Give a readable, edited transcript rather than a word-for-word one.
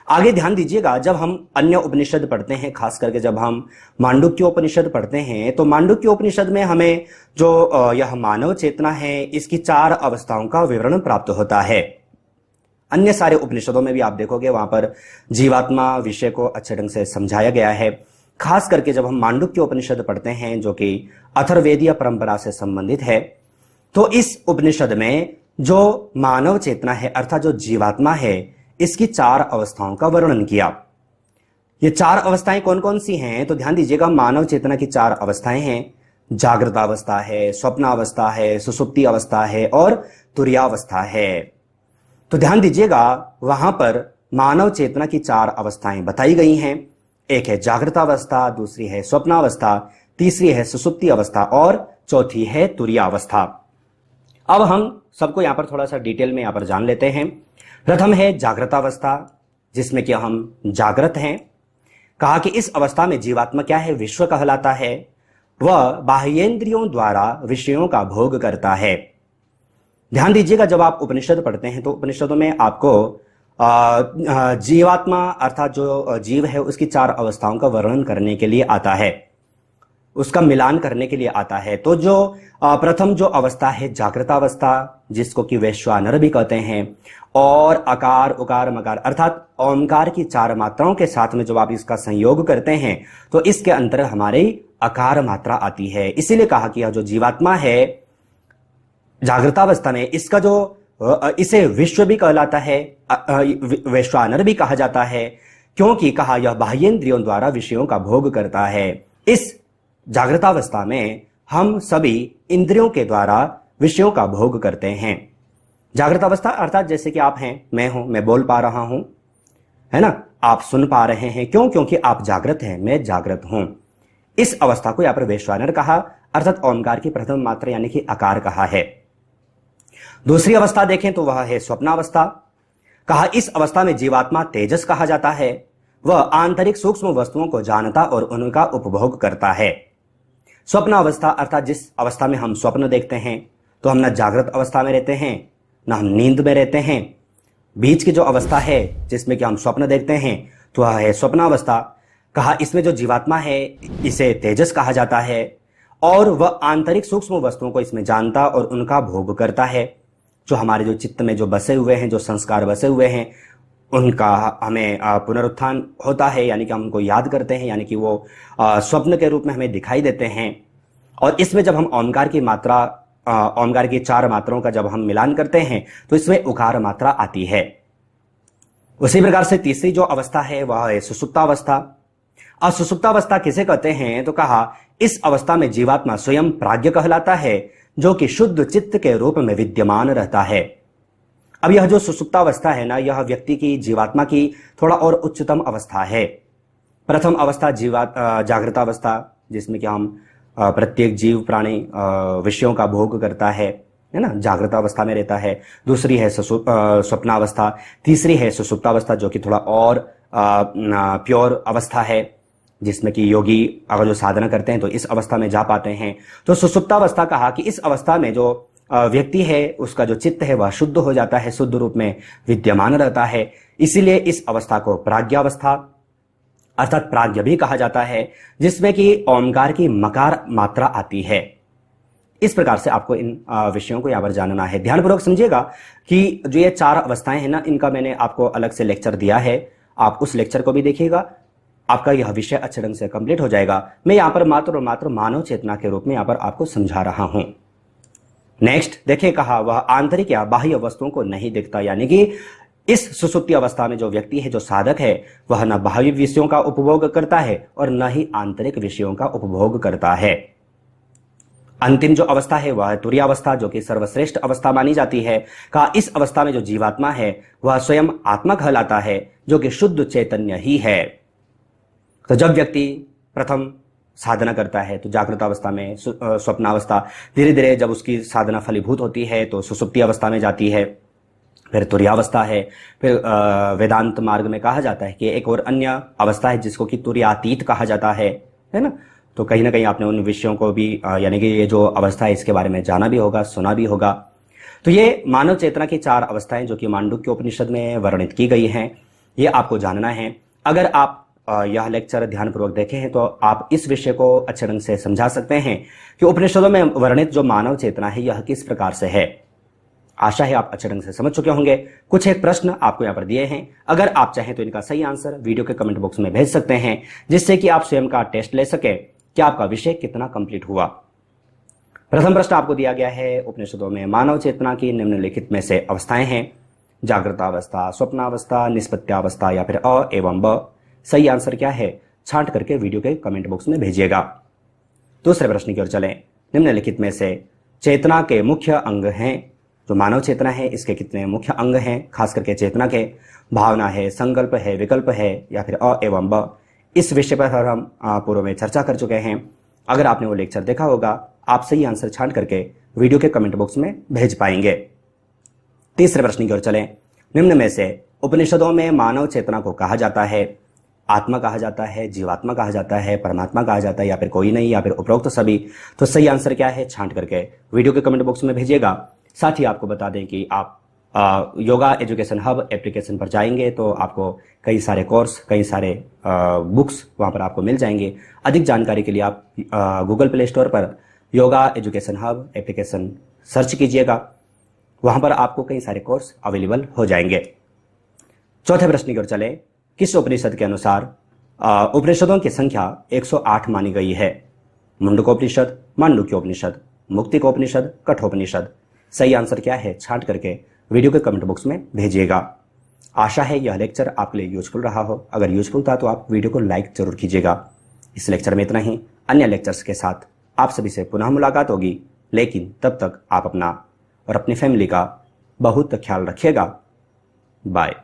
आगे ध्यान दीजिएगा, जब हम अन्य उपनिषद पढ़ते हैं, खास करके जब हम मांडुक्य उपनिषद पढ़ते हैं, तो मांडुक्य उपनिषद में हमें जो यह मानव चेतना है, इसकी 4 अवस्थाओं का विवरण प्राप्त होता है। अन्य सारे उपनिषदों में भी आप देखोगे वहां पर जीवात्मा विषय को अच्छे ढंग से समझाया गया है। खास करके जब हम मांडुक्य उपनिषद पढ़ते हैं, जो कि अथर्ववेदीय परंपरा से संबंधित है, तो इस उपनिषद में जो मानव चेतना है अर्थात जो जीवात्मा है, इसकी 4 अवस्थाओं का वर्णन किया। ये 4 अवस्थाएं कौन कौन सी हैं? तो ध्यान दीजिएगा, मानव चेतना की 4 अवस्थाएं हैं। जागृत अवस्था है, स्वप्नावस्था है, सुसुप्ति अवस्था है और तुरीयावस्था है। तो ध्यान दीजिएगा, वहां पर मानव चेतना की 4 अवस्थाएं बताई गई हैं। एक है जागृत अवस्था, दूसरी है स्वप्नावस्था, तीसरी है सुसुप्ति अवस्था और चौथी है तुरीयावस्था। अब हम सबको यहां पर थोड़ा सा डिटेल में यहां पर जान लेते हैं। प्रथम है जागृत अवस्था, जिसमें कि हम जागृत हैं। कहा कि इस अवस्था में जीवात्मा क्या है? विश्व कहलाता है। वह बाह्येंद्रियों द्वारा विषयों का भोग करता है। ध्यान दीजिएगा, जब आप उपनिषद पढ़ते हैं तो उपनिषदों में आपको जीवात्मा अर्थात जो जीव है उसकी 4 अवस्थाओं का वर्णन करने के लिए आता है, उसका मिलान करने के लिए आता है। तो जो प्रथम जो अवस्था है जागृत अवस्था, जिसको कि वैश्वानर भी कहते हैं, और अकार उकार मकार अर्थात ओंकार की 4 मात्राओं के साथ में जब आप इसका संयोग करते हैं तो इसके अंतर हमारी अकार मात्रा आती है। इसीलिए कहा कि यह जो जीवात्मा है जागृतावस्था में, इसका जो इसे विश्व भी कहलाता है, वैश्वानर भी कहा जाता है, क्योंकि कहा यह बाह्येंद्रियों द्वारा विषयों का भोग करता है। इस जागृतावस्था में हम सभी इंद्रियों के द्वारा विषयों का भोग करते हैं। जागृत अवस्था अर्थात जैसे कि आप हैं, मैं हूं, मैं बोल पा रहा हूं, है ना, आप सुन पा रहे हैं। क्यों? क्योंकि आप जागृत हैं, मैं जागृत हूं। इस अवस्था को यहां पर वैश्वानर कहा अर्थात ओंकार की प्रथम मात्रा यानी कि आकार कहा है। दूसरी अवस्था देखें तो वह है स्वप्नावस्था। कहा इस अवस्था में जीवात्मा तेजस कहा जाता है। वह आंतरिक सूक्ष्म वस्तुओं को जानता और उनका उपभोग करता है। स्वप्नावस्था अर्थात जिस अवस्था में हम स्वप्न देखते हैं, तो हम न जागृत अवस्था में रहते हैं न हम नींद में रहते हैं। बीच की जो अवस्था है जिसमें कि हम स्वप्न देखते हैं, तो वह है स्वप्नावस्था। कहा इसमें जो जीवात्मा है इसे तेजस कहा जाता है और वह आंतरिक सूक्ष्म वस्तुओं को इसमें जानता और उनका भोग करता है। जो हमारे जो चित्त में जो बसे हुए हैं, जो संस्कार बसे हुए हैं, उनका हमें पुनरुत्थान होता है, यानी कि हम उनको याद करते हैं, यानी कि वो स्वप्न के रूप में हमें दिखाई देते हैं। और इसमें जब हम ओंकार की मात्रा, ओंकार की 4 मात्राओं का जब हम मिलान करते हैं तो इसमें उकार मात्रा आती है। उसी प्रकार से तीसरी जो अवस्था है वह है सुसुप्तावस्था। और सुसुप्तावस्था किसे कहते हैं? तो कहा इस अवस्था में जीवात्मा स्वयं प्राज्ञ कहलाता है, जो कि शुद्ध चित्त के रूप में विद्यमान रहता है। अब यह जो सुसुप्तावस्था है ना, यह व्यक्ति की, जीवात्मा की थोड़ा और उच्चतम अवस्था है। प्रथम अवस्था जागृतावस्था, जिसमें कि हम प्रत्येक जीव प्राणी विषयों का भोग करता है ना, जागृत अवस्था में रहता है। दूसरी है स्वप्नावस्था। तीसरी है सुसुप्तावस्था, जो कि थोड़ा और प्योर अवस्था है, जिसमें कि योगी अगर जो साधना करते हैं तो इस अवस्था में जा पाते हैं। तो सुसुप्तावस्था कहा कि इस अवस्था में जो व्यक्ति है उसका जो चित्त है वह शुद्ध हो जाता है, शुद्ध रूप में विद्यमान रहता है। इसीलिए इस अवस्था को प्राज्ञावस्था अर्थात प्राज्ञ भी कहा जाता है, जिसमें कि ओंकार की मकार मात्रा आती है। इस प्रकार से आपको इन विषयों को यहां पर जानना है। ध्यानपूर्वक समझिएगा कि जो ये 4 अवस्थाएं हैं ना, इनका मैंने आपको अलग से लेक्चर दिया है, आप उस लेक्चर को भी देखिएगा, आपका यह विषय अच्छे ढंग से कंप्लीट हो जाएगा। मैं यहां पर मात्र और मात्र मानव चेतना के रूप में यहां पर आपको समझा रहा हूं। नेक्स्ट देखिए, कहा वह आंतरिक या बाह्य वस्तुओं को नहीं देखता, यानी कि इस सुसुप्ति अवस्था में जो व्यक्ति है, जो साधक है, वह न बाह्य विषयों का उपभोग करता है और न ही आंतरिक विषयों का उपभोग करता है। अंतिम जो अवस्था है वह है तुरीयावस्था, जो कि सर्वश्रेष्ठ अवस्था मानी जाती है। कहा इस अवस्था में जो जीवात्मा है वह स्वयं आत्मा कहलाता है, जो कि शुद्ध चैतन्य ही है। तो जब व्यक्ति प्रथम साधना करता है तो जागृत अवस्था में, स्वप्नावस्था, धीरे धीरे जब उसकी साधना फलीभूत होती है तो सुसुप्ति अवस्था में जाती है, फिर तुरीयावस्था है, फिर वेदांत मार्ग में कहा जाता है कि एक और अन्य अवस्था है जिसको कि तुरीयातीत कहा जाता है ना। तो कहीं ना कहीं आपने उन विषयों को भी यानी कि ये जो अवस्था है इसके बारे में जाना भी होगा, सुना भी होगा। तो ये मानव चेतना की 4 अवस्थाएं जो कि मांडुक्य उपनिषद में वर्णित की गई हैं, ये आपको जानना है। अगर आप यह लेक्चर ध्यानपूर्वक देखे हैं तो आप इस विषय को अच्छे ढंग से समझा सकते हैं कि उपनिषदों में वर्णित जो मानव चेतना है यह किस प्रकार से है। आशा है आप अच्छे ढंग से समझ चुके होंगे। कुछ एक प्रश्न आपको यहाँ पर दिए हैं, अगर आप चाहें तो इनका सही आंसर वीडियो के कमेंट बॉक्स में भेज सकते हैं, जिससे कि आप स्वयं का टेस्ट ले सके कि आपका विषय कितना कंप्लीट हुआ। प्रथम प्रश्न आपको दिया गया है, उपनिषदों में मानव चेतना की निम्नलिखित में से अवस्थाएं हैं, जागृतावस्था, स्वप्नावस्था, निष्पत्त्यावस्था या फिर अ एवं ब। सही आंसर क्या है, छांट करके वीडियो के कमेंट बॉक्स में भेजिएगा। दूसरे प्रश्न की ओर चलें। निम्नलिखित में से चेतना के मुख्य अंग हैं, जो मानव चेतना है इसके कितने मुख्य अंग हैं, खास करके चेतना के? भावना है, संकल्प है, विकल्प है या फिर अ एवं ब। इस विषय पर हम पूर्व में चर्चा कर चुके हैं। अगर आपने वो लेक्चर देखा होगा, आप सही आंसर छांट करके वीडियो के कमेंट बॉक्स में भेज पाएंगे। तीसरे प्रश्न की ओर चलें। निम्न में से उपनिषदों में मानव चेतना को कहा जाता है, आत्मा कहा जाता है, जीवात्मा कहा जाता है, परमात्मा कहा जाता है या फिर कोई नहीं या फिर उपरोक्त सभी? तो सही आंसर क्या है, छांट करके वीडियो के कमेंट बॉक्स में भेजिएगा। साथ ही आपको बता दें कि आप योगा एजुकेशन हब एप्लीकेशन पर जाएंगे तो आपको कई सारे कोर्स, कई सारे बुक्स वहां पर आपको मिल जाएंगे। अधिक जानकारी के लिए आप गूगल प्ले स्टोर पर yoga education hub application search कीजिएगा, वहां पर आपको कई सारे कोर्स अवेलेबल हो जाएंगे। चौथे प्रश्न की ओर चले। किस उपनिषद के अनुसार उपनिषदों की संख्या 108 मानी गई है? मुंडकोपनिषद, मांडुक्योपनिषद, मुक्तिकोपनिषद, कठोपनिषद? सही आंसर क्या है, छांट करके वीडियो के कमेंट बॉक्स में भेजिएगा। आशा है यह लेक्चर आपके लिए यूजफुल रहा हो। अगर यूजफुल था तो आप वीडियो को लाइक जरूर कीजिएगा। इस लेक्चर में इतना ही। अन्य लेक्चर्स के साथ आप सभी से पुनः मुलाकात होगी, लेकिन तब तक आप अपना और अपनी फैमिली का बहुत ख्याल रखिएगा। बाय।